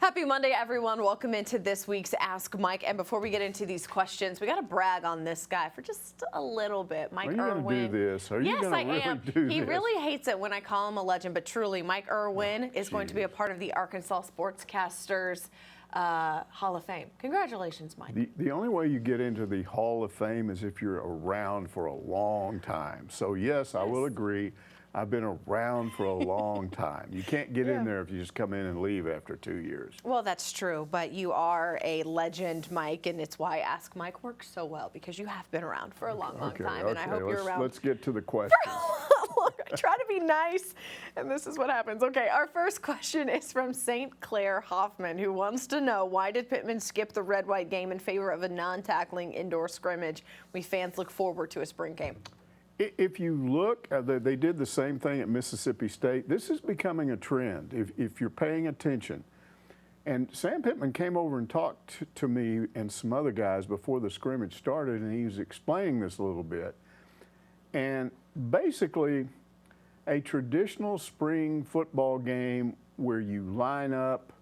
Happy Monday, everyone. Welcome into this week's Ask Mike. And before we get into these questions, we got to brag on this guy for just a little bit. Mike Irwin. Are you going to do this? Are you going to really do this? He really hates it when I call him a legend, but truly, Mike Irwin is going to be a part of the Arkansas Sportscasters Hall of Fame. Congratulations, Mike. The only way you get into the Hall of Fame is if you're around for a long time. So, yes, I will agree. I've been around for a long time. You can't get in there if you just come in and leave after 2 years. Well, that's true, but you are a legend, Mike, and it's why Ask Mike works so well, because you have been around for a long time, and I hope you're around. Let's get to the question. I try to be nice, and this is what happens. Okay, our first question is from St. Clair Hoffman, who wants to know, why did Pitman skip the red-white game in favor of a non-tackling indoor scrimmage? We fans look forward to a spring game. If you look, they did the same thing at Mississippi State. This is becoming a trend, if you're paying attention. And Sam Pitman came over and talked to me and some other guys before the scrimmage started, and he was explaining this a little bit. And basically, a traditional spring football game where you line up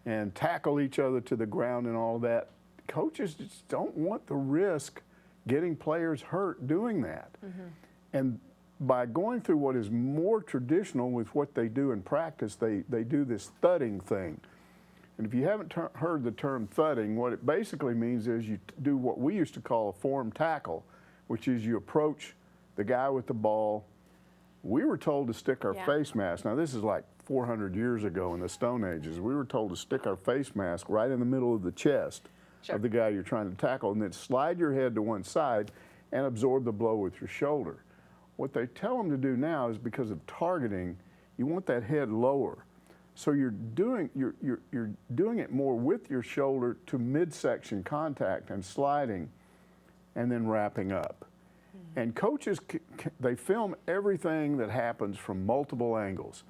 and tackle each other to the ground and all that, coaches just don't want the risk getting players hurt doing that. And by going through what is more traditional with what they do in practice, they do this thudding thing. And if you haven't heard the term thudding, what it basically means is you do what we used to call a form tackle, which is you approach the guy with the ball. We were told to stick our face mask. Now, this is like 400 years ago in the Stone Ages. We were told to stick our face mask right in the middle of the chest of the guy you're trying to tackle, and then slide your head to one side and absorb the blow with your shoulder. What they tell them to do now is, because of targeting, you want that head lower. So you're doing it more with your shoulder to midsection contact and sliding and then wrapping up. And coaches, they film everything that happens from multiple angles.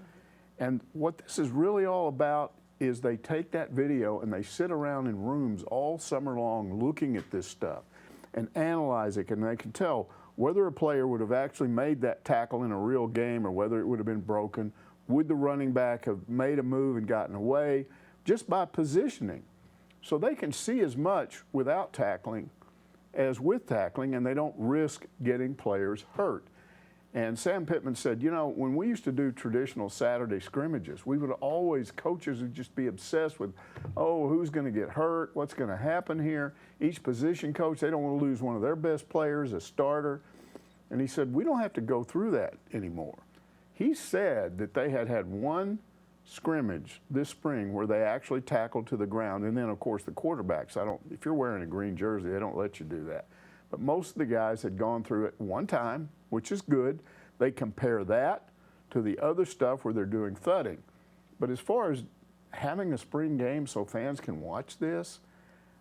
And what this is really all about is they take that video and they sit around in rooms all summer long looking at this stuff and analyze it, and they can tell whether a player would have actually made that tackle in a real game or whether it would have been broken. Would the running back have made a move and gotten away, just by positioning? So they can see as much without tackling as with tackling, and they don't risk getting players hurt. And Sam Pitman said, you know, when we used to do traditional Saturday scrimmages, we would always, coaches would just be obsessed with, oh, who's going to get hurt? What's going to happen here? Each position coach, they don't want to lose one of their best players, a starter. And he said, we don't have to go through that anymore. He said that they had one scrimmage this spring where they actually tackled to the ground. And then, of course, the quarterbacks, if you're wearing a green jersey, they don't let you do that. But most of the guys had gone through it one time, which is good. They compare that to the other stuff where they're doing thudding. But as far as having a spring game so fans can watch this,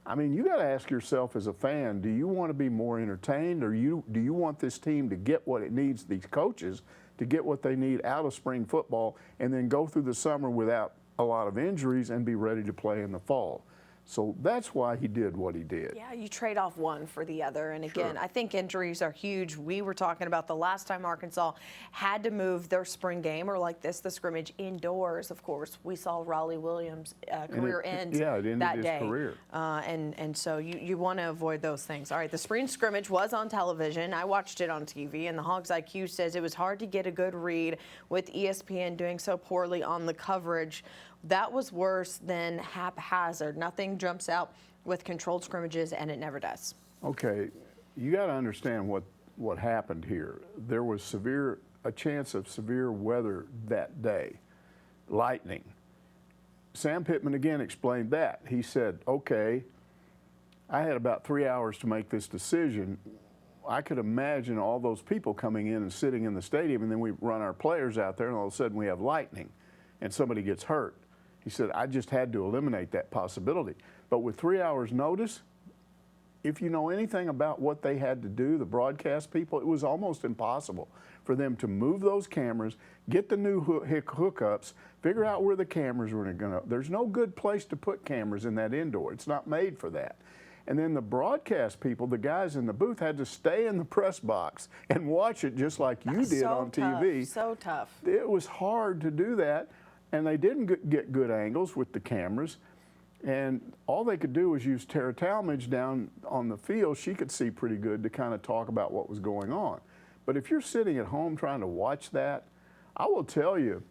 I mean, you got to ask yourself as a fan, do you want to be more entertained, or do you want this team to get what it needs, these coaches, to get what they need out of spring football and then go through the summer without a lot of injuries and be ready to play in the fall? So that's why he did what he did. Yeah, you trade off one for the other. And again, I think injuries are huge. We were talking about the last time Arkansas had to move their spring game, or like this, the scrimmage, indoors. Of course, we saw Raleigh Williams' career end it ended that his day. Career. And so you want to avoid those things. All right, the spring scrimmage was on television. I watched it on TV, and the Hogs IQ says it was hard to get a good read with ESPN doing so poorly on the coverage. That was worse than haphazard. Nothing jumps out with controlled scrimmages, and it never does. Okay, you got to understand what happened here. There was a chance of severe weather that day, lightning. Sam Pitman again explained that. He said, okay, I had about 3 hours to make this decision. I could imagine all those people coming in and sitting in the stadium, and then we run our players out there, and all of a sudden we have lightning and somebody gets hurt. He said, I just had to eliminate that possibility. But with 3 hours notice, if you know anything about what they had to do, the broadcast people, it was almost impossible for them to move those cameras, get the new hookups, figure out where the cameras were going to. There's no good place to put cameras in that indoor. It's not made for that. And then the broadcast people, the guys in the booth, had to stay in the press box and watch it just like you did on TV. So tough. It was hard to do that. And they didn't get good angles with the cameras. And all they could do was use Tara Talmadge down on the field. She could see pretty good to kind of talk about what was going on. But if you're sitting at home trying to watch that, I will tell you,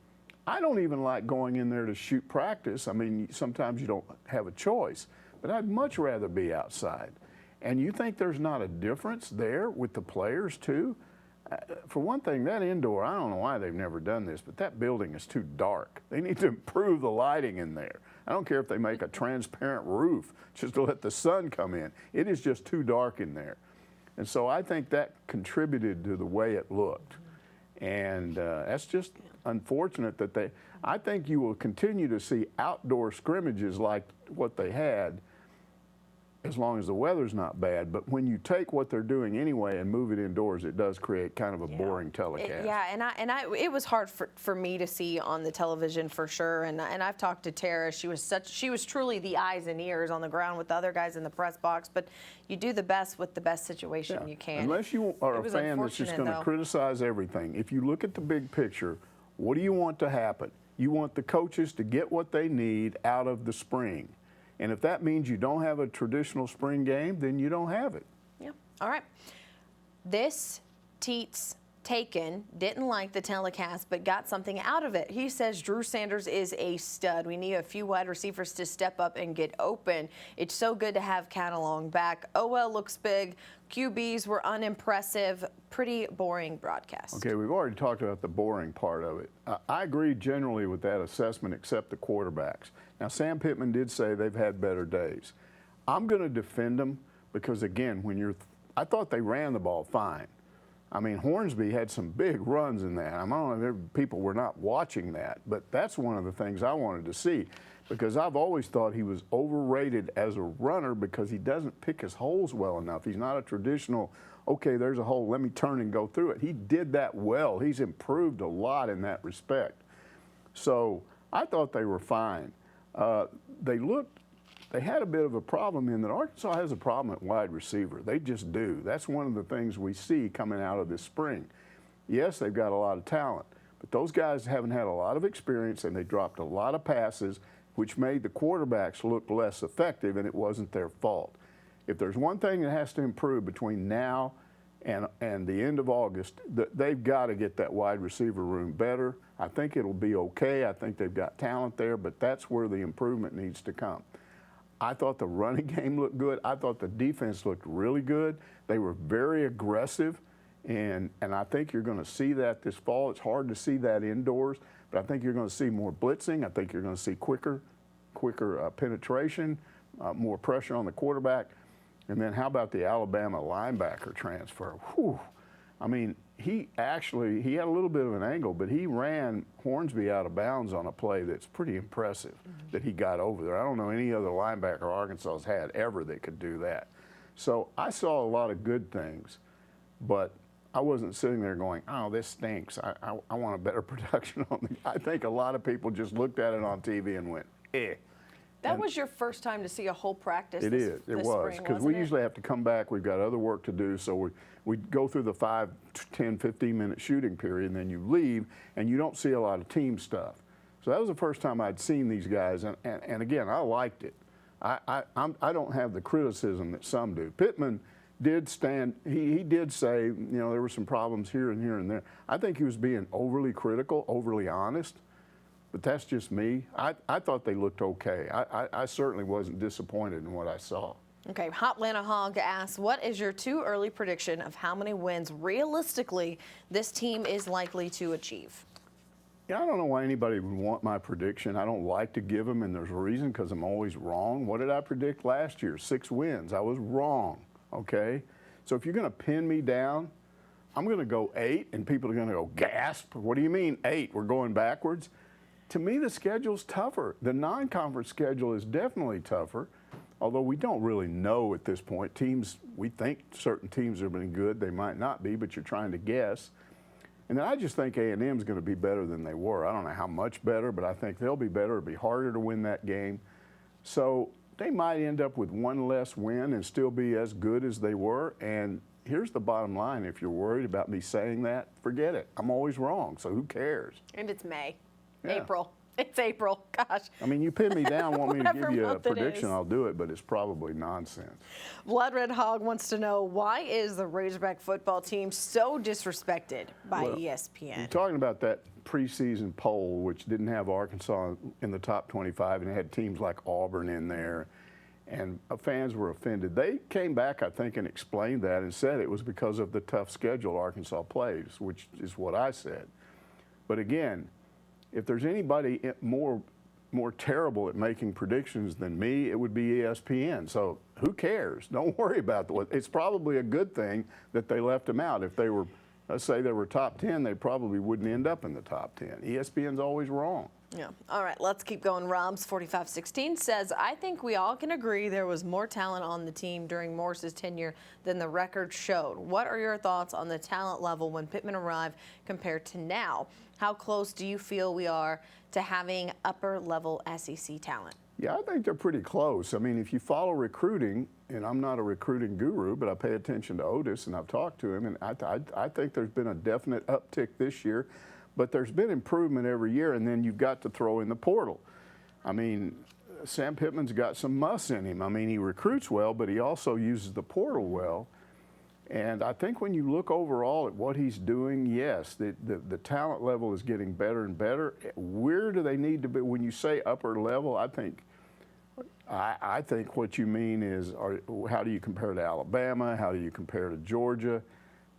I don't even like going in there to shoot practice. I mean, sometimes you don't have a choice, but I'd much rather be outside. And you think there's not a difference there with the players too? For one thing, that indoor, I don't know why they've never done this, but that building is too dark. They need to improve the lighting in there. I don't care if they make a transparent roof just to let the sun come in. It is just too dark in there. And so I think that contributed to the way it looked. And that's just unfortunate that I think you will continue to see outdoor scrimmages like what they had as long as the weather's not bad. But when you take what they're doing anyway and move it indoors, it does create kind of a boring telecast. It was hard for me to see on the television for sure. And I've talked to Tara. She was truly the eyes and ears on the ground with the other guys in the press box. But you do the best with the best situation you can. Unless you are a fan that's just going to criticize everything. If you look at the big picture, what do you want to happen? You want the coaches to get what they need out of the spring. And if that means you don't have a traditional spring game, then you don't have it. Yeah. All right. This Teets Taken didn't like the telecast, but got something out of it. He says Drew Sanders is a stud. We need a few wide receivers to step up and get open. It's so good to have Catalong back. OL looks big. QBs were unimpressive. Pretty boring broadcast. Okay, we've already talked about the boring part of it. I agree generally with that assessment, except the quarterbacks. Now, Sam Pitman did say they've had better days. I'm going to defend them because, again, I thought they ran the ball fine. I mean, Hornsby had some big runs in that. I don't know if people were not watching that, but that's one of the things I wanted to see because I've always thought he was overrated as a runner because he doesn't pick his holes well enough. He's not a traditional, okay, there's a hole, let me turn and go through it. He did that well. He's improved a lot in that respect. So I thought they were fine. They had a bit of a problem in that Arkansas has a problem at wide receiver. They just do. That's one of the things we see coming out of this spring. Yes, they've got a lot of talent, but those guys haven't had a lot of experience and they dropped a lot of passes, which made the quarterbacks look less effective, and it wasn't their fault. If there's one thing that has to improve between now and the end of August, they've got to get that wide receiver room better. I think it'll be okay. I think they've got talent there, but that's where the improvement needs to come. I thought the running game looked good. I thought the defense looked really good. They were very aggressive, and I think you're going to see that this fall. It's hard to see that indoors, but I think you're going to see more blitzing. I think you're going to see quicker penetration, more pressure on the quarterback. And then how about the Alabama linebacker transfer? Whew. I mean, he had a little bit of an angle, but he ran Hornsby out of bounds on a play that's pretty impressive that he got over there. I don't know any other linebacker Arkansas's had ever that could do that. So I saw a lot of good things, but I wasn't sitting there going, oh, this stinks. I want a better production on it. I think a lot of people just looked at it on TV and went, eh. That was your first time to see a whole practice It this was, because we usually have to come back. We've got other work to do, so we go through the 5, 10, 15-minute shooting period, and then you leave, and you don't see a lot of team stuff. So that was the first time I'd seen these guys, and again, I liked it. I don't have the criticism that some do. Pitman did stand, he did say, you know, there were some problems here and here and there. I think he was being overly critical, overly honest. But that's just me. I thought they looked okay. I certainly wasn't disappointed in what I saw. Okay, Hotlanta Hog asks, what is your too early prediction of how many wins realistically this team is likely to achieve? Yeah, I don't know why anybody would want my prediction. I don't like to give them, and there's a reason, because I'm always wrong. What did I predict last year? 6 wins. I was wrong, okay? So if you're going to pin me down, I'm going to go 8, and people are going to go, gasp. What do you mean 8? We're going backwards? To me, the schedule's tougher. The non-conference schedule is definitely tougher, although we don't really know at this point. Teams, we think certain teams have been good. They might not be, but you're trying to guess. And then I just think A&M's going to be better than they were. I don't know how much better, but I think they'll be better. It'll be harder to win that game. So they might end up with 1 less win and still be as good as they were. And here's the bottom line. If you're worried about me saying that, forget it. I'm always wrong, so who cares? And it's May. Yeah. April. It's April. Gosh. I mean, you pin me down, want me to Whatever give you a month it prediction, is. I'll do it, but it's probably nonsense. Blood Red Hog wants to know, why is the Razorback football team so disrespected by Well, ESPN? You're talking about that preseason poll, which didn't have Arkansas in the top 25, and it had teams like Auburn in there, and fans were offended. They came back, I think, and explained that and said it was because of the tough schedule Arkansas plays, which is what I said. But again, if there's anybody more terrible at making predictions than me, it would be ESPN. So who cares? Don't worry about that. It's probably a good thing that they left them out. If they were, let's say they were top 10, they probably wouldn't end up in the top 10. ESPN's always wrong. Yeah. All right, let's keep going. Robs 4516 says, I think we all can agree there was more talent on the team during Morris's tenure than the record showed. What are your thoughts on the talent level when Pitman arrived compared to now? How close do you feel we are to having upper-level SEC talent? Yeah, I think they're pretty close. I mean, if you follow recruiting, and I'm not a recruiting guru, but I pay attention to Otis, and I've talked to him, and I think there's been a definite uptick this year. But there's been improvement every year, and then you've got to throw in the portal. I mean, Sam Pittman's got some muss in him. I mean, he recruits well, but he also uses the portal well. And I think when you look overall at what he's doing, yes, the talent level is getting better and better. Where do they need to be? When you say upper level, I think what you mean is, how do you compare to Alabama? How do you compare to Georgia?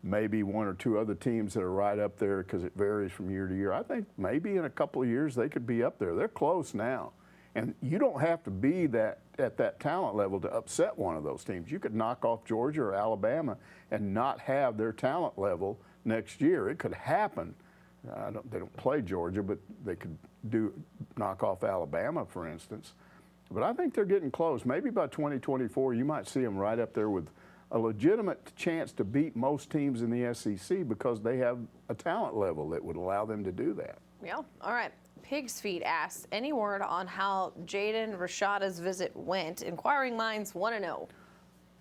Maybe one or two other teams that are right up there, because it varies from year to year. I think maybe in a couple of years they could be up there. They're close now. And you don't have to be at that talent level to upset one of those teams. You could knock off Georgia or Alabama and not have their talent level next year. It could happen. They don't play Georgia, but they could knock off Alabama, for instance. But I think they're getting close. Maybe by 2024 you might see them right up there with a legitimate chance to beat most teams in the SEC, because they have a talent level that would allow them to do that. Yeah. All right. Pig's Feet asks, any word on how Jaden Rashada's visit went? Inquiring minds want to know.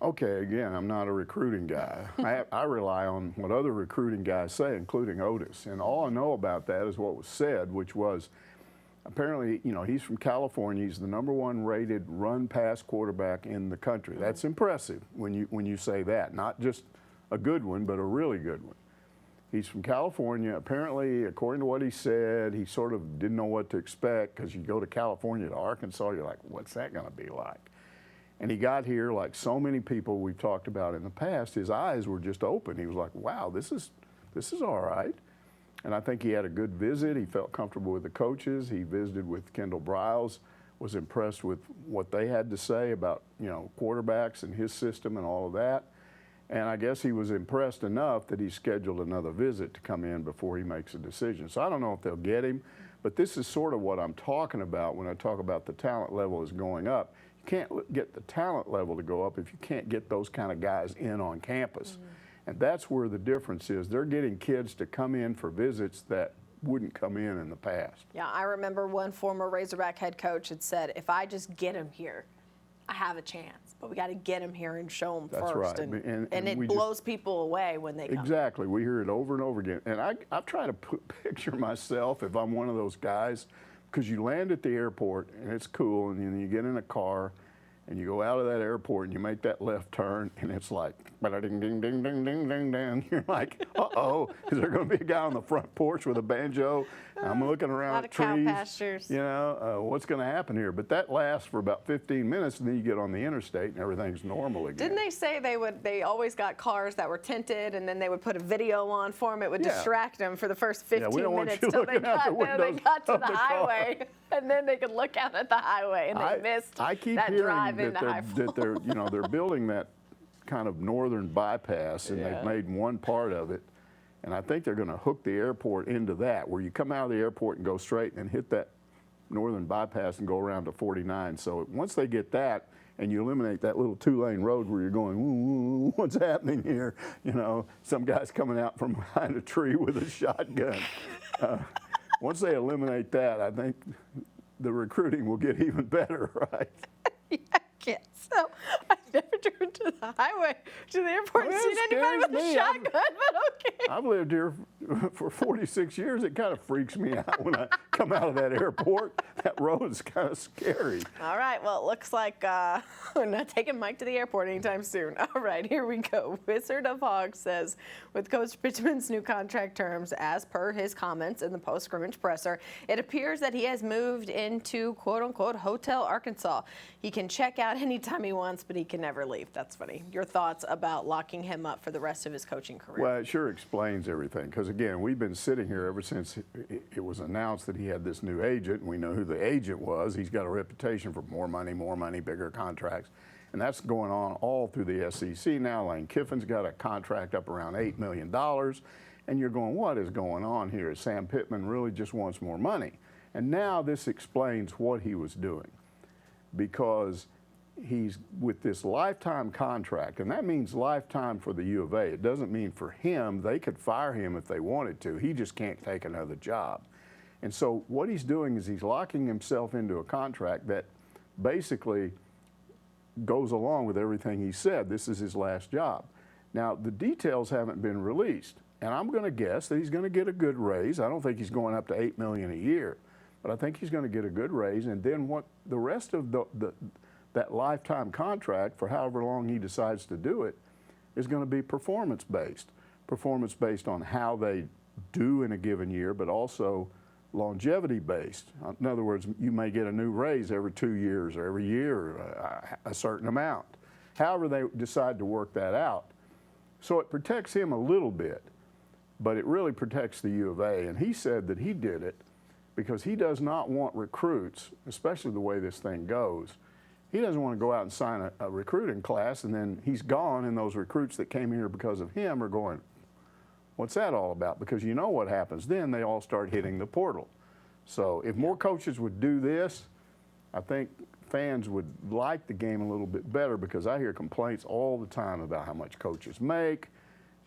Okay, again, I'm not a recruiting guy. I rely on what other recruiting guys say, including Otis. And all I know about that is what was said, which was, apparently, he's from California. He's the #1 rated run-pass quarterback in the country. That's impressive when you say that. Not just a good one, but a really good one. He's from California. Apparently, according to what he said, he sort of didn't know what to expect, because you go to California to Arkansas, you're like, what's that going to be like? And he got here, like so many people we've talked about in the past, his eyes were just open. He was like, wow, this is all right. And I think he had a good visit. He felt comfortable with the coaches. He visited with Kendall Briles, was impressed with what they had to say about, quarterbacks and his system and all of that. And I guess he was impressed enough that he scheduled another visit to come in before he makes a decision. So I don't know if they'll get him, but this is sort of what I'm talking about when I talk about the talent level is going up. You can't get the talent level to go up if you can't get those kind of guys in on campus. Mm-hmm. And that's where the difference is. They're getting kids to come in for visits that wouldn't come in the past. Yeah, I remember one former Razorback head coach had said, if I just get him here, I have a chance. But we got to get him here and show him That's first. Right. And it blows people away when they come. Exactly. We hear it over and over again. And I try to picture myself if I'm one of those guys, because you land at the airport and it's cool, and then you get in a car and you go out of that airport and you make that left turn, and it's like, ding, ding, ding, ding, ding, ding, ding. You're like, uh-oh, is there going to be a guy on the front porch with a banjo? I'm looking around at trees. A lot of cow pastures. What's going to happen here? But that lasts for about 15 minutes, and then you get on the interstate and everything's normal again. Didn't they say they always got cars that were tinted, and then they would put a video on for them? It would distract them for the first 15 minutes until they got to the highway, and then they could look out at the highway, and they missed that drive into high that they're building that kind of northern bypass, and they've made one part of it. And I think they're going to hook the airport into that, where you come out of the airport and go straight and hit that northern bypass and go around to 49. So once they get that, and you eliminate that little 2-lane road where you're going, ooh, what's happening here? Some guy's coming out from behind a tree with a shotgun. Once they eliminate that, I think the recruiting will get even better, right? Yeah, I guess so. I've never driven to the highway to the airport and seen anybody with a shotgun, but okay. I've lived here for 46 years. It kind of freaks me out when I come out of that airport. That road is kind of scary. All right, well, it looks like we're not taking Mike to the airport anytime soon. All right, here we go. Wizard of Hogs says, with Coach Pitman's new contract terms, as per his comments in the post-scrimmage presser, it appears that he has moved into quote-unquote Hotel Arkansas. He can check out anytime he wants, but he can never leave. That's funny. Your thoughts about locking him up for the rest of his coaching career? Well, it sure explains everything, because again, we've been sitting here ever since it was announced that he had this new agent, and we know who the agent was. He's got a reputation for more money, bigger contracts, and that's going on all through the SEC now. Lane Kiffin's got a contract up around $8 million, and you're going, what is going on here? Sam Pittman really just wants more money. And now this explains what he was doing, because he's with this lifetime contract, and that means lifetime for the U of A. It doesn't mean for him. They could fire him if they wanted to. He just can't take another job. And so what he's doing is he's locking himself into a contract that basically goes along with everything he said. This is his last job. Now, the details haven't been released, and I'm going to guess that he's going to get a good raise. I don't think he's going up to $8 million a year, but I think he's going to get a good raise. And then what the rest of that lifetime contract, for however long he decides to do it, is going to be performance-based. Performance-based on how they do in a given year, but also longevity-based. In other words, you may get a new raise every 2 years or every year, a certain amount. However they decide to work that out. So it protects him a little bit, but it really protects the U of A. And he said that he did it because he does not want recruits, especially the way this thing goes. He doesn't want to go out and sign a recruiting class, and then he's gone, and those recruits that came here because of him are going, what's that all about? Because you know what happens then, they all start hitting the portal. So if more coaches would do this, I think fans would like the game a little bit better, because I hear complaints all the time about how much coaches make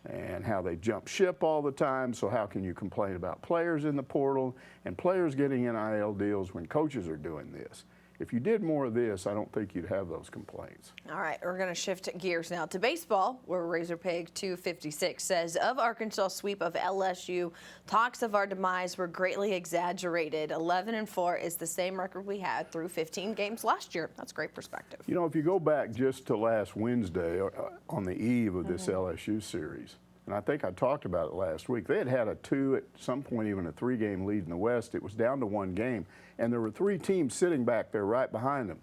and how they jump ship all the time. So how can you complain about players in the portal and players getting NIL deals when coaches are doing this? If you did more of this, I don't think you'd have those complaints. All right, we're going to shift gears now to baseball, where Razor Pig 256 says, of Arkansas' sweep of LSU, talks of our demise were greatly exaggerated. 11-4 is the same record we had through 15 games last year. That's great perspective. You know, if you go back just to last Wednesday, on the eve of this LSU series, and I think I talked about it last week, they had a 2, at some point even a 3-game lead in the West. It was down to 1 game, and there were 3 teams sitting back there right behind them.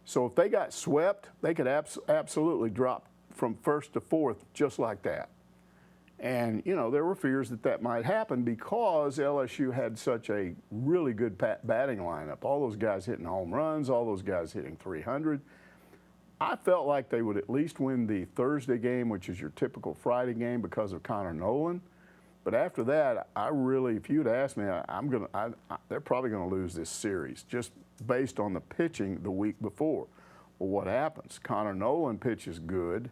So if they got swept, they could absolutely drop from 1st to 4th just like that. And, you know, there were fears that that might happen because LSU had such a really good batting lineup. All those guys hitting home runs, all those guys hitting 300. I felt like they would at least win the Thursday game, which is your typical Friday game, because of Connor Nolan. But after that, I really, if you'd asked me, they're probably going to lose this series just based on the pitching the week before. Well, what happens? Connor Nolan pitches good,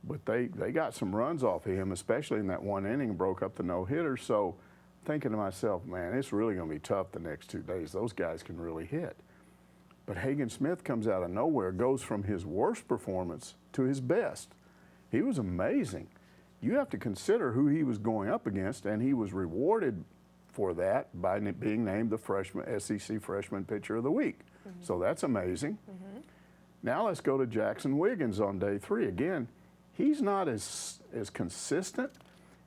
but they got some runs off of him, especially in that 1 inning, broke up the no-hitter. So thinking to myself, man, it's really going to be tough the next 2 days. Those guys can really hit. But Hagen Smith comes out of nowhere, goes from his worst performance to his best. He was amazing. You have to consider who he was going up against, and he was rewarded for that by being named the SEC Freshman Pitcher of the Week. So that's amazing. Now let's go to Jackson Wiggins on day 3. Again, he's not as consistent.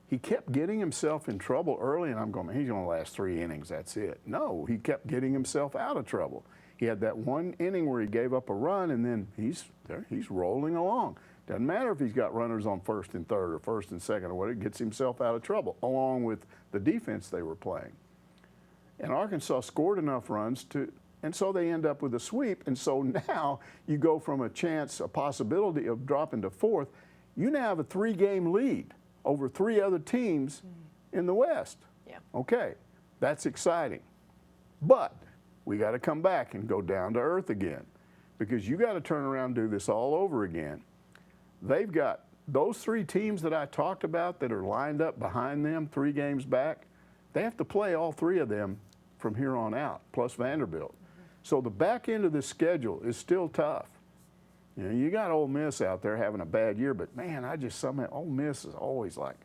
He kept getting himself in trouble early, and I'm going, he's going to last 3 innings, that's it. No, he kept getting himself out of trouble. He had that 1 inning where he gave up a run, and then he's rolling along. Doesn't matter if he's got runners on 1st and 3rd or 1st and 2nd or whatever, gets himself out of trouble, along with the defense they were playing. And Arkansas scored enough runs and so they end up with a sweep. And so now you go from a possibility of dropping to 4th. You now have a 3-game lead over 3 other teams in the West. Yeah. Okay, that's exciting. But we got to come back and go down to earth again, because you got to turn around and do this all over again. They've got those 3 teams that I talked about that are lined up behind them 3 games back. They have to play all 3 of them from here on out, plus Vanderbilt. So the back end of the schedule is still tough. You know, you got Ole Miss out there having a bad year, but man, Ole Miss is always like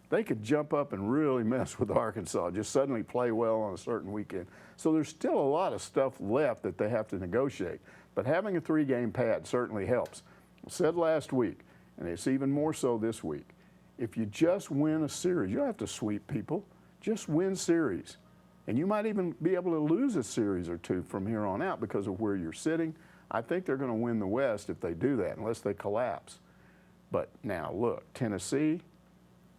they could jump up and really mess with Arkansas, just suddenly play well on a certain weekend. So there's still a lot of stuff left that they have to negotiate. But having a 3-game pad certainly helps. I said last week, and it's even more so this week, if you just win a series, you don't have to sweep people, just win series. And you might even be able to lose a series or two from here on out because of where you're sitting. I think they're going to win the West if they do that, unless they collapse. But now, look, Tennessee,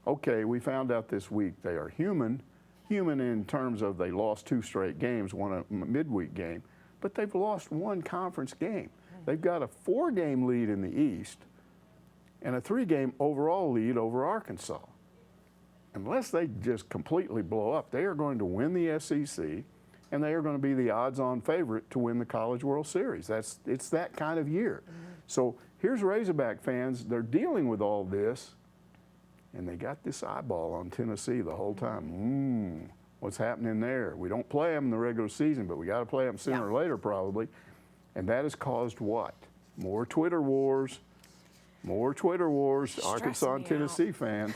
okay, we found out this week they are human in terms of they lost 2 straight games, won a midweek game, but they've lost 1 conference game. They've got a 4-game lead in the East and a 3-game overall lead over Arkansas. Unless they just completely blow up, they are going to win the SEC, and they are going to be the odds-on favorite to win the College World Series. It's that kind of year. So here's Razorback fans. They're dealing with all this, and they got this eyeball on Tennessee the whole time. What's happening there? We don't play them in the regular season, but we got to play them sooner or later probably. And that has caused what? More Twitter wars. Arkansas and Tennessee fans.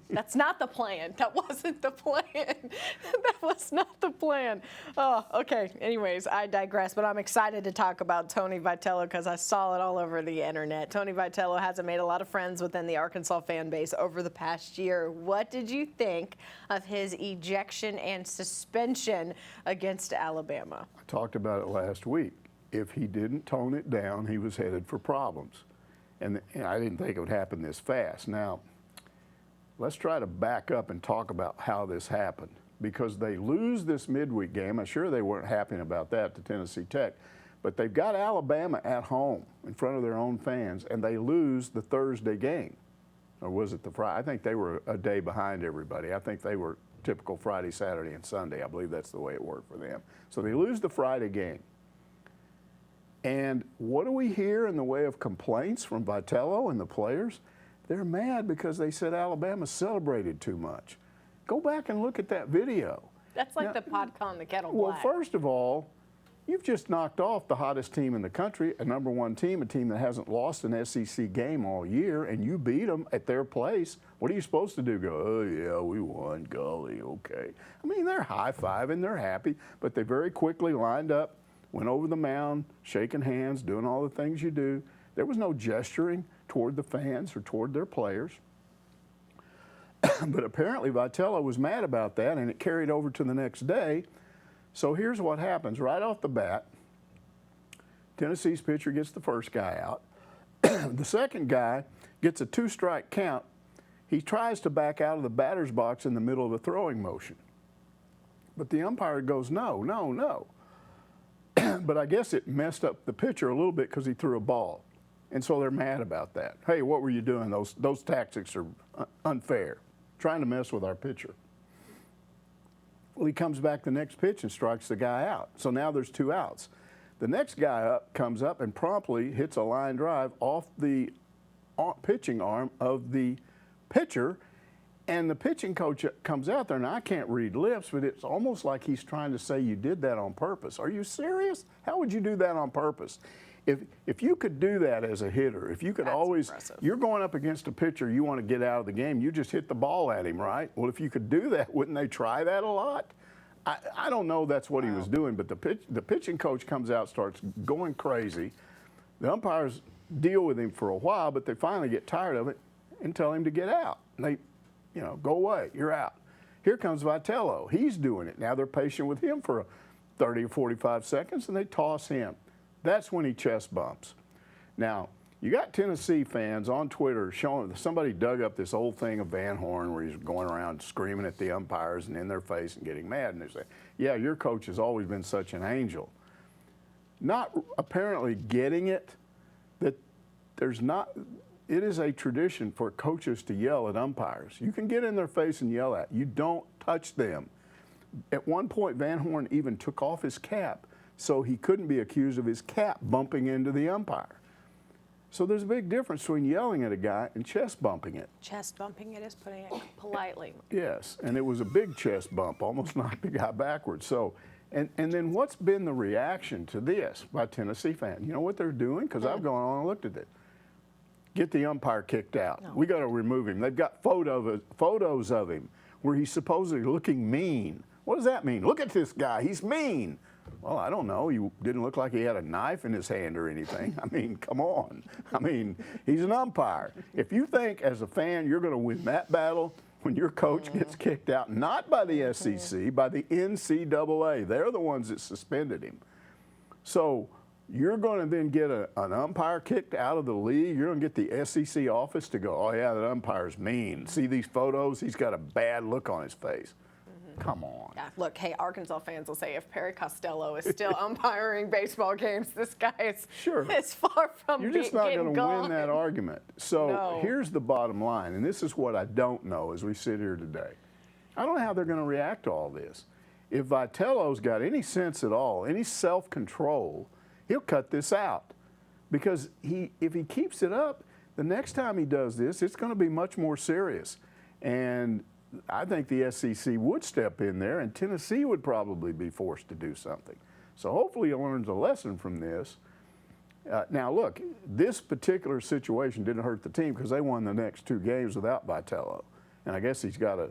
That's not the plan. That wasn't the plan. That was not the plan. Oh, okay. Anyways, I digress, but I'm excited to talk about Tony Vitello because I saw it all over the internet. Tony Vitello hasn't made a lot of friends within the Arkansas fan base over the past year. What did you think of his ejection and suspension against Alabama? I talked about it last week. If he didn't tone it down, he was headed for problems. And I didn't think it would happen this fast. Now, let's try to back up and talk about how this happened, because they lose this midweek game. I'm sure they weren't happy about that to Tennessee Tech, but they've got Alabama at home in front of their own fans, and they lose the Thursday game. Or was it the Friday? I think they were a day behind everybody. I think they were typical Friday, Saturday, and Sunday. I believe that's the way it worked for them. So they lose the Friday game. And what do we hear in the way of complaints from Vitello and the players? They're mad because they said Alabama celebrated too much. Go back and look at that video. That's like the pot calling the kettle Well, black. first of all, you've just knocked off the hottest team in the country, a #1 team, a team that hasn't lost an SEC game all year, and you beat them at their place. What are you supposed to do? Go, oh, yeah, we won, golly, okay. I mean, they're high-fiving, they're happy, but they very quickly lined up, went over the mound, shaking hands, doing all the things you do. There was no gesturing toward the fans or toward their players. But apparently Vitello was mad about that, and it carried over to the next day. So here's what happens. Right off the bat, Tennessee's pitcher gets the first guy out. The second guy gets a 2-strike count. He tries to back out of the batter's box in the middle of a throwing motion. But the umpire goes, no, no, no. But I guess it messed up the pitcher a little bit because he threw a ball. And so they're mad about that. Hey, what were you doing? Those tactics are unfair, trying to mess with our pitcher. Well, he comes back the next pitch and strikes the guy out. So now there's 2 outs. The next guy comes up and promptly hits a line drive off the pitching arm of the pitcher. And the pitching coach comes out there, and I can't read lips, but it's almost like he's trying to say you did that on purpose. Are you serious? How would you do that on purpose? If you could do that as a hitter, if you could always, impressive. You're going up against a pitcher, you want to get out of the game, you just hit the ball at him, right? Well, if you could do that, wouldn't they try that a lot? I don't know that's what he was doing, but the pitching coach comes out, starts going crazy. The umpires deal with him for a while, but they finally get tired of it and tell him to get out. And they, go away, you're out. Here comes Vitello. He's doing it. Now they're patient with him for 30 or 45 seconds, and they toss him. That's when he chest bumps. Now, you got Tennessee fans on Twitter showing, somebody dug up this old thing of Van Horn where he's going around screaming at the umpires and in their face and getting mad. And they say, yeah, your coach has always been such an angel. Not apparently getting it that there's not, it is a tradition for coaches to yell at umpires. You can get in their face and yell at. You don't touch them. At one point, Van Horn even took off his cap so he couldn't be accused of his cap bumping into the umpire. So there's a big difference between yelling at a guy and chest bumping it. Chest bumping it is putting it politely. Yes, and it was a big chest bump, almost knocked the guy backwards. So, and then what's been the reaction to this by Tennessee fans? You know what they're doing? Because I've gone on and looked at it. get the umpire kicked out. We got to remove him. They've got photos of him where he's supposedly looking mean. What does that mean? Look at this guy. He's mean. Well, I don't know. He didn't look like he had a knife in his hand or anything. I mean, come on. I mean, he's an umpire. If you think as a fan you're going to win that battle when your coach gets kicked out, not by the SEC, by the NCAA, they're the ones that suspended him. So you're going to then get an umpire kicked out of the league. You're going to get the SEC office to go, oh, yeah, that umpire's mean. See these photos? He's got a bad look on his face. Come on. Yeah, look, hey, Arkansas fans will say if Perry Costello is still umpiring baseball games, this guy is far from You're just not going to win that argument. So No. here's the bottom line, and this is what I don't know as we sit here today. I don't know how they're going to react to all this. If Vitello's got any sense at all, any self-control, he'll cut this out. Because if he keeps it up, the next time he does this, it's going to be much more serious. And I think the SEC would step in there, and Tennessee would probably be forced to do something. So hopefully he learns a lesson from this. Now, look, this particular situation didn't hurt the team because they won the next 2 games without Vitello. And I guess he's got to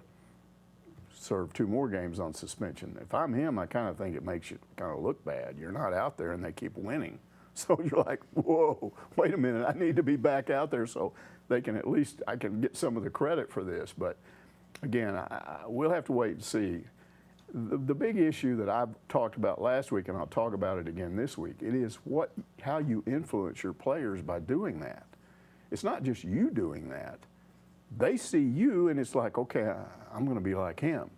serve 2 more games on suspension. If I'm him, I kind of think it makes you kind of look bad. You're not out there and they keep winning. So you're like, whoa, wait a minute, I need to be back out there so they can at least, I can get some of the credit for this. But again, we'll have to wait and see. The big issue that I've talked about last week, and I'll talk about it again this week, it is how you influence your players by doing that. It's not just you doing that. They see you, and it's like, okay, I'm going to be like him.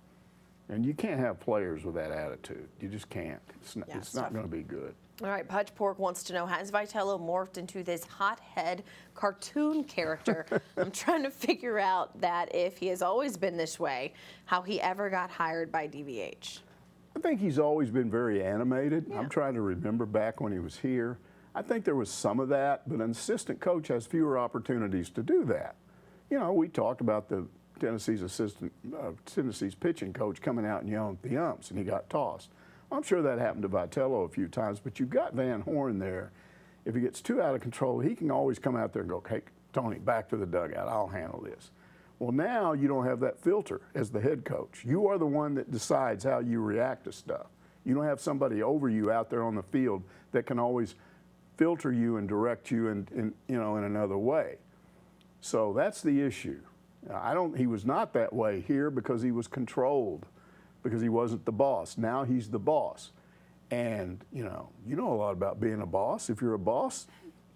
And you can't have players with that attitude. You just can't. It's not going to be good. All right, Pudge Pork wants to know, has Vitello morphed into this hothead cartoon character? I'm trying to figure out that if he has always been this way, how he ever got hired by DVH. I think he's always been very animated. Yeah. I'm trying to remember back when he was here. I think there was some of that, but an assistant coach has fewer opportunities to do that. You know, we talked about Tennessee's pitching coach coming out and yelling at the umps, and he got tossed. I'm sure that happened to Vitello a few times, but you've got Van Horn there. If he gets too out of control, he can always come out there and go, hey, Tony, back to the dugout. I'll handle this. Well, now you don't have that filter as the head coach. You are the one that decides how you react to stuff. You don't have somebody over you out there on the field that can always filter you and direct you in another way. So that's the issue. He was not that way here because he was controlled, because he wasn't the boss. Now he's the boss. And, you know a lot about being a boss. If you're a boss,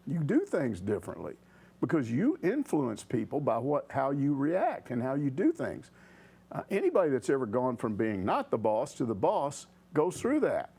you do things differently because you influence people by how you react and how you do things. Anybody that's ever gone from being not the boss to the boss goes through that.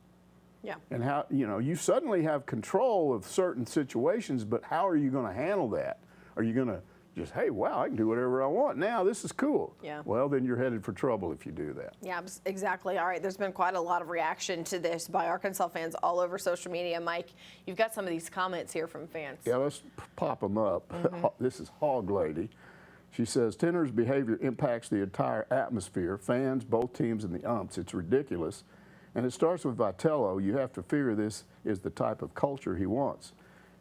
Yeah. And how, you suddenly have control of certain situations, but how are you going to handle that? Are you going to just, hey, wow, I can do whatever I want now, this is cool. Yeah. Well, then you're headed for trouble if you do that. Yeah, exactly. All right, there's been quite a lot of reaction to this by Arkansas fans all over social media. Mike, you've got some of these comments here from fans. Yeah, let's pop them up. This is Hog Lady. She says, Tenner's behavior impacts the entire atmosphere, fans, both teams, and the umps. It's ridiculous. And it starts with Vitello. You have to figure this is the type of culture he wants.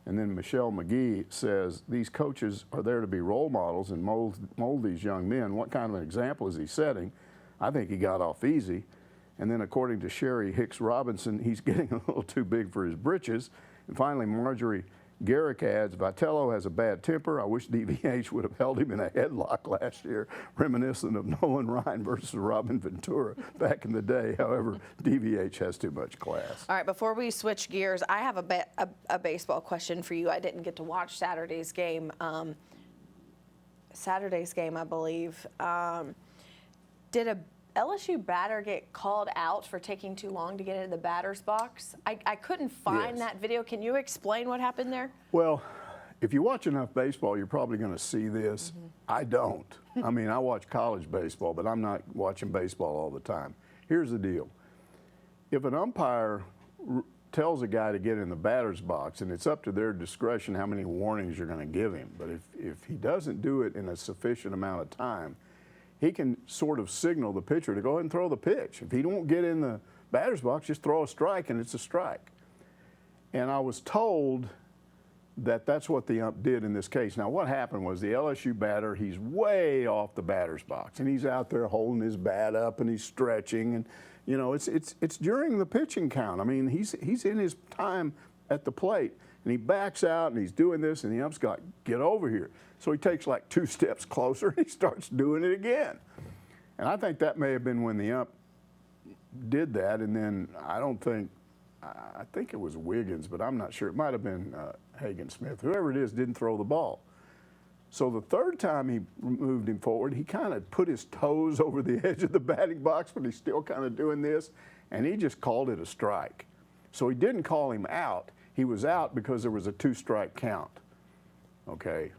And then Michelle McGee says, these coaches are there to be role models and mold these young men. What kind of an example is he setting? I think he got off easy. And then according to Sherry Hicks Robinson, he's getting a little too big for his britches. And finally, Marjorie Garrick adds, Vitello has a bad temper. I wish DVH would have held him in a headlock last year, reminiscent of Nolan Ryan versus Robin Ventura back in the day. However, DVH has too much class. All right, before we switch gears, I have a baseball question for you. I didn't get to watch Saturday's game. I believe. Did a LSU batter get called out for taking too long to get into the batter's box? I couldn't find that video. Can you explain what happened there? Well, if you watch enough baseball, you're probably going to see this. I don't. I mean, I watch college baseball, but I'm not watching baseball all the time. Here's the deal. If an umpire tells a guy to get in the batter's box, and it's up to their discretion how many warnings you're going to give him, but if he doesn't do it in a sufficient amount of time, he can sort of signal the pitcher to go ahead and throw the pitch. If he don't get in the batter's box, just throw a strike, and it's a strike. And I was told that's what the ump did in this case. Now, what happened was the LSU batter, he's way off the batter's box, and he's out there holding his bat up and he's stretching, and you know it's during the pitching count. I mean, he's in his time at the plate, and he backs out and he's doing this, and the ump's got, get over here. So he takes like 2 steps closer and he starts doing it again. And I think that may have been when the ump did that, and then I think it was Wiggins, but I'm not sure. It might have been Hagen Smith. Whoever it is didn't throw the ball. So the third time he moved him forward, he kind of put his toes over the edge of the batting box, but he's still kind of doing this, and he just called it a strike. So he didn't call him out. He was out because there was a 2-strike count. Okay.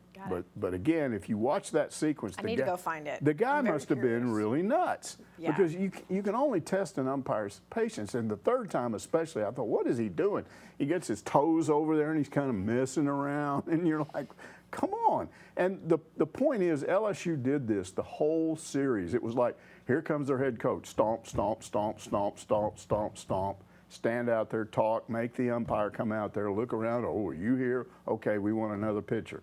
But again, if you watch that sequence, I need to go find it. The guy must have been really nuts, because you can only test an umpire's patience. And the third time especially, I thought, what is he doing? He gets his toes over there and he's kind of messing around, and you're like, come on. And the point is, LSU did this the whole series. It was like, here comes their head coach, stomp, stomp, stomp, stomp, stomp, stomp, stomp. Stand out there, talk, make the umpire come out there, look around. Oh, are you here? Okay, we want another pitcher.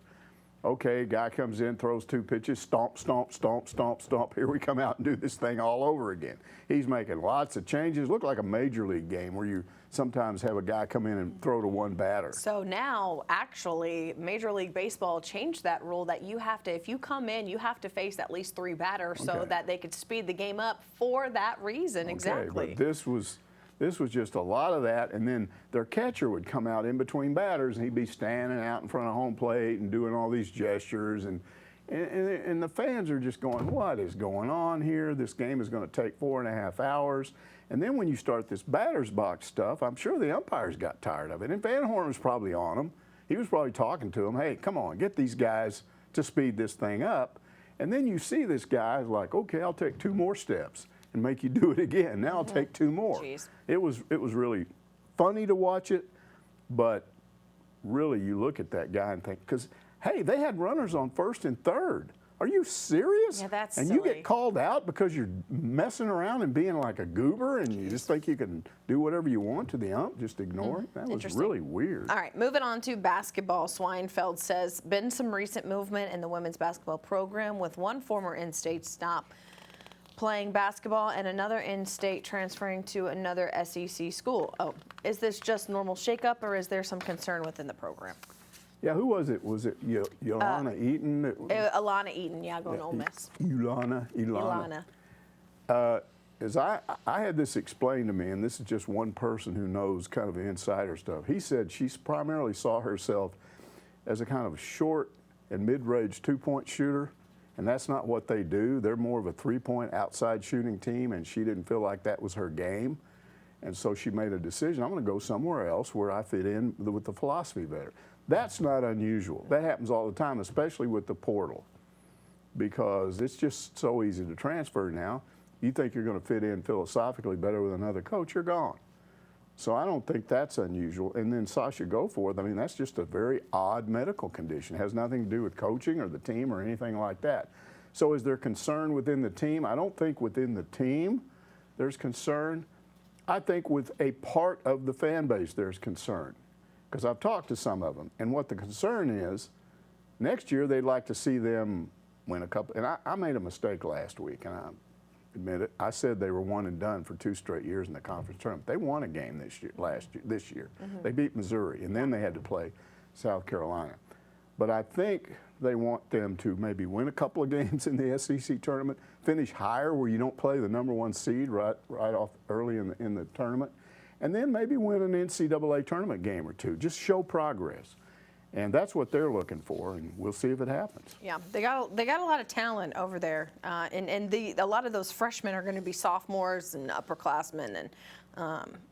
Okay, guy comes in, throws 2 pitches, stomp, stomp, stomp, stomp, stomp. Here we come out and do this thing all over again. He's making lots of changes. Look like a major league game where you sometimes have a guy come in and throw to 1 batter. So now, actually, Major League Baseball changed that rule that you have to, if you come in, you have to face at least 3 batters so that they could speed the game up for that reason. Exactly. But this was just a lot of that, and then their catcher would come out in between batters, and he'd be standing out in front of home plate and doing all these gestures, and the fans are just going, what is going on here? This game is going to take 4.5 hours. And then when you start this batter's box stuff, I'm sure the umpires got tired of it, and Van Horn was probably on them. He was probably talking to them, hey, come on, get these guys to speed this thing up. And then you see this guy like, okay, I'll take 2 more steps and make you do it again. Now I'll take 2 more. Jeez. It was really funny to watch it, but really you look at that guy and think, because, hey, they had runners on first and third. Are you serious? Yeah, that's and silly. You get called out because you're messing around and being like a goober, and you just think you can do whatever you want to the ump, just ignore it? That was really weird. All right, moving on to basketball. Swinefeld says, been some recent movement in the women's basketball program with one former in-state stop playing basketball and another in-state transferring to another SEC school. Oh, is this just normal shakeup, or is there some concern within the program? Yeah, who was it? Was it Yolanda Eaton? Alana Eaton, going to Ole Miss. Ilana. As I had this explained to me, and this is just one person who knows kind of the insider stuff. He said she primarily saw herself as a kind of short and mid-range 2-point shooter, and that's not what they do. They're more of a 3-point outside shooting team, and she didn't feel like that was her game. And so she made a decision, I'm going to go somewhere else where I fit in with the philosophy better. That's not unusual. That happens all the time, especially with the portal, because it's just so easy to transfer now. You think you're going to fit in philosophically better with another coach, you're gone. So I don't think that's unusual. And then Sasha Goforth, I mean, that's just a very odd medical condition. It has nothing to do with coaching or the team or anything like that. So is there concern within the team? I don't think within the team there's concern. I think with a part of the fan base there's concern, because I've talked to some of them. And what the concern is, next year they'd like to see them win a couple. And I made a mistake last week, and I admit it. I said they were one and done for 2 straight years in the conference tournament. They won a game this year. They beat Missouri, and then they had to play South Carolina. But I think they want them to maybe win a couple of games in the SEC tournament, finish higher where you don't play the #1 seed right off early in the tournament, and then maybe win an NCAA tournament game or 2. Just show progress. And that's what they're looking for, and we'll see if it happens. Yeah, they got a lot of talent over there, and a lot of those freshmen are going to be sophomores and upperclassmen, and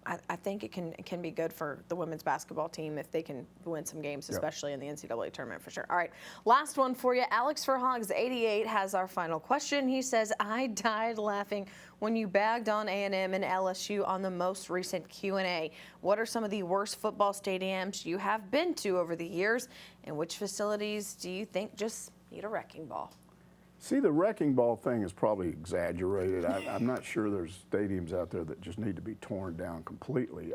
I think it can be good for the women's basketball team if they can win some games, especially in the NCAA tournament for sure. All right, last one for you. Alex for Hogs 88 has our final question. He says, I died laughing when you bagged on A&M and LSU on the most recent Q&A. What are some of the worst football stadiums you have been to over the years, and which facilities do you think just need a wrecking ball? See, the wrecking ball thing is probably exaggerated. I'm not sure there's stadiums out there that just need to be torn down completely.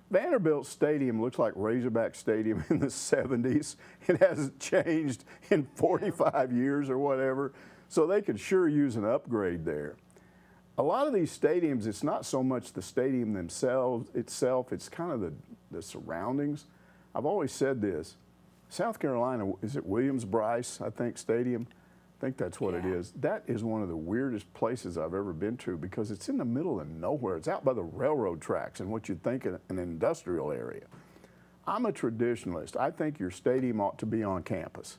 Vanderbilt Stadium looks like Razorback Stadium in the 70s. It hasn't changed in 45 years or whatever, so they could sure use an upgrade there. A lot of these stadiums, it's not so much the stadium itself, it's kind of the surroundings. I've always said this, South Carolina, is it Williams-Brice, I think, stadium? I think that's what it is. That is one of the weirdest places I've ever been to because it's in the middle of nowhere. It's out by the railroad tracks in what you'd think in an industrial area. I'm a traditionalist. I think your stadium ought to be on campus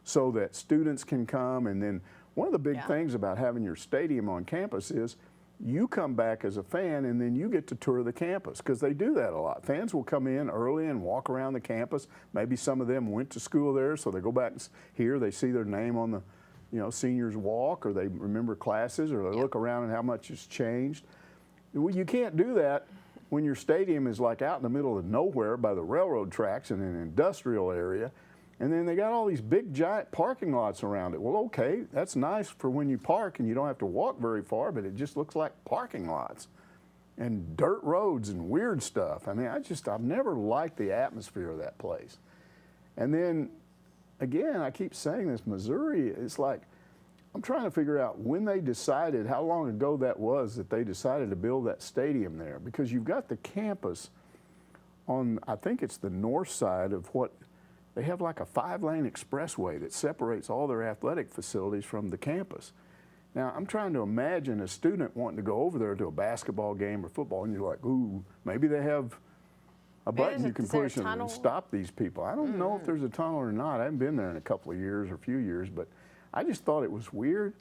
so that students can come. And then one of the big things about having your stadium on campus is you come back as a fan and then you get to tour the campus because they do that a lot. Fans will come in early and walk around the campus. Maybe some of them went to school there, so they go back here, they see their name on the seniors walk, or they remember classes, or they look around and how much has changed. Well, you can't do that when your stadium is like out in the middle of nowhere by the railroad tracks in an industrial area, and then they got all these big giant parking lots around it. Well, okay, that's nice for when you park and you don't have to walk very far, but it just looks like parking lots and dirt roads and weird stuff. I mean, I've never liked the atmosphere of that place. And then again, I keep saying this, Missouri, it's like, I'm trying to figure out when they decided, how long ago that was that they decided to build that stadium there. Because you've got the campus on, I think it's the north side of what, they have like a 5-lane expressway that separates all their athletic facilities from the campus. Now, I'm trying to imagine a student wanting to go over there to a basketball game or football, and you're like, ooh, maybe they have a button you can push and stop these people. I don't know if there's a tunnel or not. I haven't been there in a couple of years or a few years, but I just thought it was weird.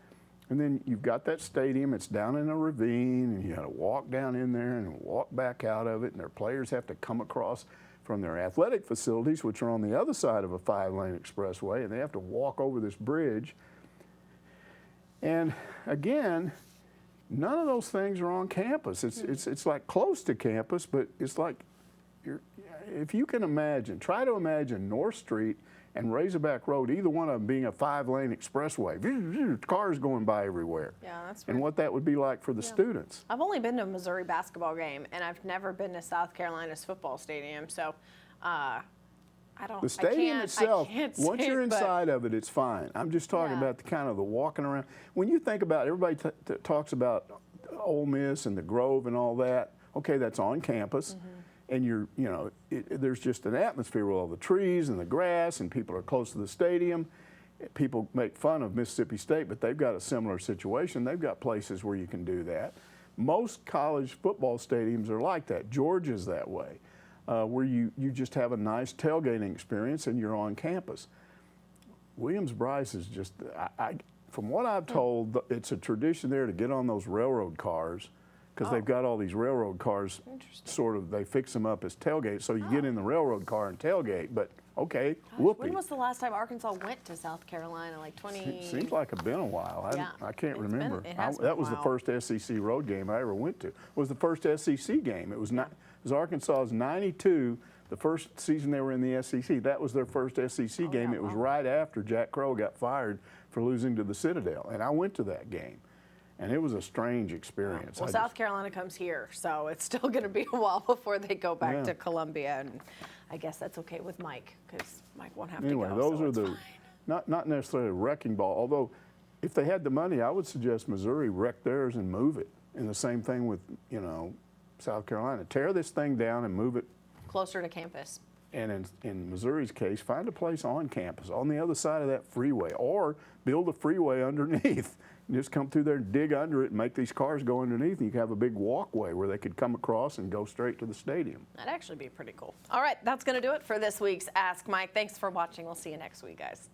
And then you've got that stadium, it's down in a ravine, and you got to walk down in there and walk back out of it, and their players have to come across from their athletic facilities, which are on the other side of a 5-lane expressway, and they have to walk over this bridge. And again, none of those things are on campus. It's like close to campus, but it's like, if you can imagine, try to imagine North Street and Razorback Road, either one of them being a 5-lane expressway, cars going by everywhere. Yeah, that's and what that would be like for the students. I've only been to a Missouri basketball game, and I've never been to South Carolina's football stadium, so I don't. The stadium itself, once you're inside of it, it's fine. I'm just talking about the kind of the walking around. When you think about, everybody talks about Ole Miss and the Grove and all that. Okay, that's on campus. And there's just an atmosphere with all the trees and the grass, and people are close to the stadium. People make fun of Mississippi State, but they've got a similar situation. They've got places where you can do that. Most college football stadiums are like that. Georgia's that way, where you just have a nice tailgating experience and you're on campus. Williams-Brice is just, from what I've told, it's a tradition there to get on those railroad cars, because they've got all these railroad cars, sort of, they fix them up as tailgates, so you get in the railroad car and tailgate, but okay, whoopee. When was the last time Arkansas went to South Carolina, like 20? Seems like it's been a while. I can't remember. That was the first SEC road game I ever went to. It was the first SEC game. It was Arkansas's 92, the first season they were in the SEC. That was their first SEC game. It was right after Jack Crow got fired for losing to the Citadel, and I went to that game. And it was a strange experience. Well, South Carolina comes here, so it's still going to be a while before they go back to Columbia. And I guess that's okay with Mike, because Mike won't have to go. Anyway, those are the, not necessarily a wrecking ball, although if they had the money, I would suggest Missouri wreck theirs and move it. And the same thing with, South Carolina. Tear this thing down and move it closer to campus. And in Missouri's case, find a place on campus, on the other side of that freeway, or build a freeway underneath. Just come through there and dig under it and make these cars go underneath, and you can have a big walkway where they could come across and go straight to the stadium. That'd actually be pretty cool. All right, that's going to do it for this week's Ask Mike. Thanks for watching. We'll see you next week, guys.